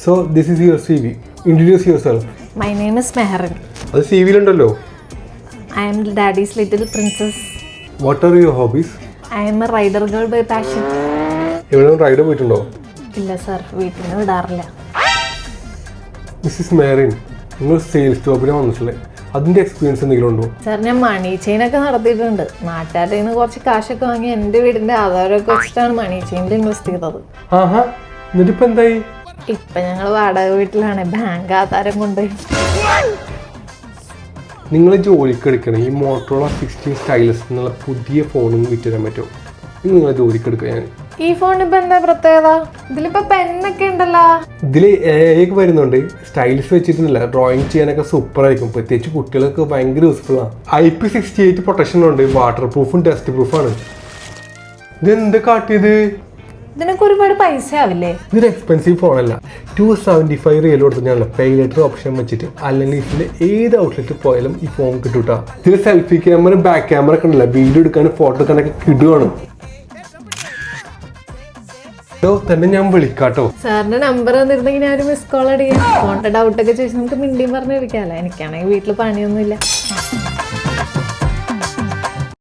So this is your CV. Introduce yourself. My name is Meherin. അത് CV-ലുണ്ടല്ലോ. I am Daddy's little princess. What are your hobbies? I am a rider girl by passion. എവിടെയും ride പോയിട്ടുണ്ടോ? ഇല്ല sir, വീട്ടിൽ നിന്ന് വിടാറില്ല. Mrs മേറിൻ, നിങ്ങൾ sales ജോബിന് വന്നിട്ടില്ലേ? അതിൻ്റെ എക്സ്പീരിയൻസ് എന്തെങ്കിലും ഉണ്ടോ? സാർ, ഞാൻ മണി ചെയിനൊക്കെ നടത്തിയിട്ടുണ്ട്. നാട്ടുകാരുടെ നിന്ന് കുറച്ച് കാശൊക്കെ വാങ്ങി എൻ്റെ വീടിൻ്റെ ആധാരമൊക്കെ വെച്ചിട്ടാണ് മണി ചെയിനിൽ ഇൻവെസ്റ്റ് ചെയ്തത്. ആഹാ, എന്നിട്ടിപ്പോൾ എന്തായി? ഇപ്പം ഞങ്ങൾ വാടക വീട്ടിലാണ്. ബാങ്ക് ആധാരം കൊണ്ടുപോയി. നിങ്ങൾ ജോലിക്ക് എടുക്കണം. ഈ മോട്ടോറോള 16 സ്റ്റൈലസ് എന്നുള്ള പുതിയ ഫോണൊന്നും വിറ്റുതരാൻ പറ്റുമോ? നിങ്ങളെ ജോലിക്ക് എടുക്കുക. ഞാൻ ഈ ഫോണിന് ഇപ്പം എന്താ പ്രത്യേകത? ഇതിലിപ്പോൾ പെന്നൊക്കെ ഉണ്ടല്ലോ. ഇതിൽ AI വരുന്നുണ്ട്. സ്റ്റൈലിഷ് വെച്ചിട്ടുണ്ടല്ല, ഡ്രോയിങ് ചെയ്യാനൊക്കെ സൂപ്പർ ആയിരിക്കും. പ്രത്യേകിച്ച് കുട്ടികൾക്ക് ഭയങ്കര യൂസ്ഫുള്ളാണ്. IP68 പ്രൊട്ടക്ഷൻ ഉണ്ട്. വാട്ടർ പ്രൂഫും ഡസ്റ്റ് പ്രൂഫാണ്. ഇതെന്താ കാട്ടിയത്? ഇതിനൊക്കെ ഒരുപാട് പൈസ ആവില്ലേ? ഇതൊരു എക്സ്പെൻസീവ് ഫോണല്ല. 275 റിയൽ കൊടുത്ത് ഞാനല്ല പേ ലെറ്റർ ഓപ്ഷൻ വെച്ചിട്ട് അല്ലെങ്കിൽ ഇതിൻ്റെ ഏത് ഔട്ട്ലെറ്റ് പോയാലും ഈ ഫോൺ കിട്ടൂട്ടാ. ഇതിൽ സെൽഫി ക്യാമറ, ബാക്ക് ക്യാമറ ഒക്കെ ഉണ്ടല്ല, വീഡിയോ എടുക്കാനും ഫോട്ടോ എടുക്കാനൊക്കെ കിടുവാണ്. തന്നെ ഞാൻ വിളിക്കാട്ടോ. സാറിന്റെ നമ്പർ തന്നിരുന്നെങ്കിൽ ഞാൻ ഒരു മിസ് കോൾ അടിക്കാം. ഫോണിന്റെ ഡൗട്ടൊക്കെ ചോദിച്ചാൽ നമുക്ക് മിണ്ടിയും പറഞ്ഞിരിക്കാമല്ലോ. എനിക്കാണെങ്കിൽ വീട്ടിൽ പണിയൊന്നുമില്ല.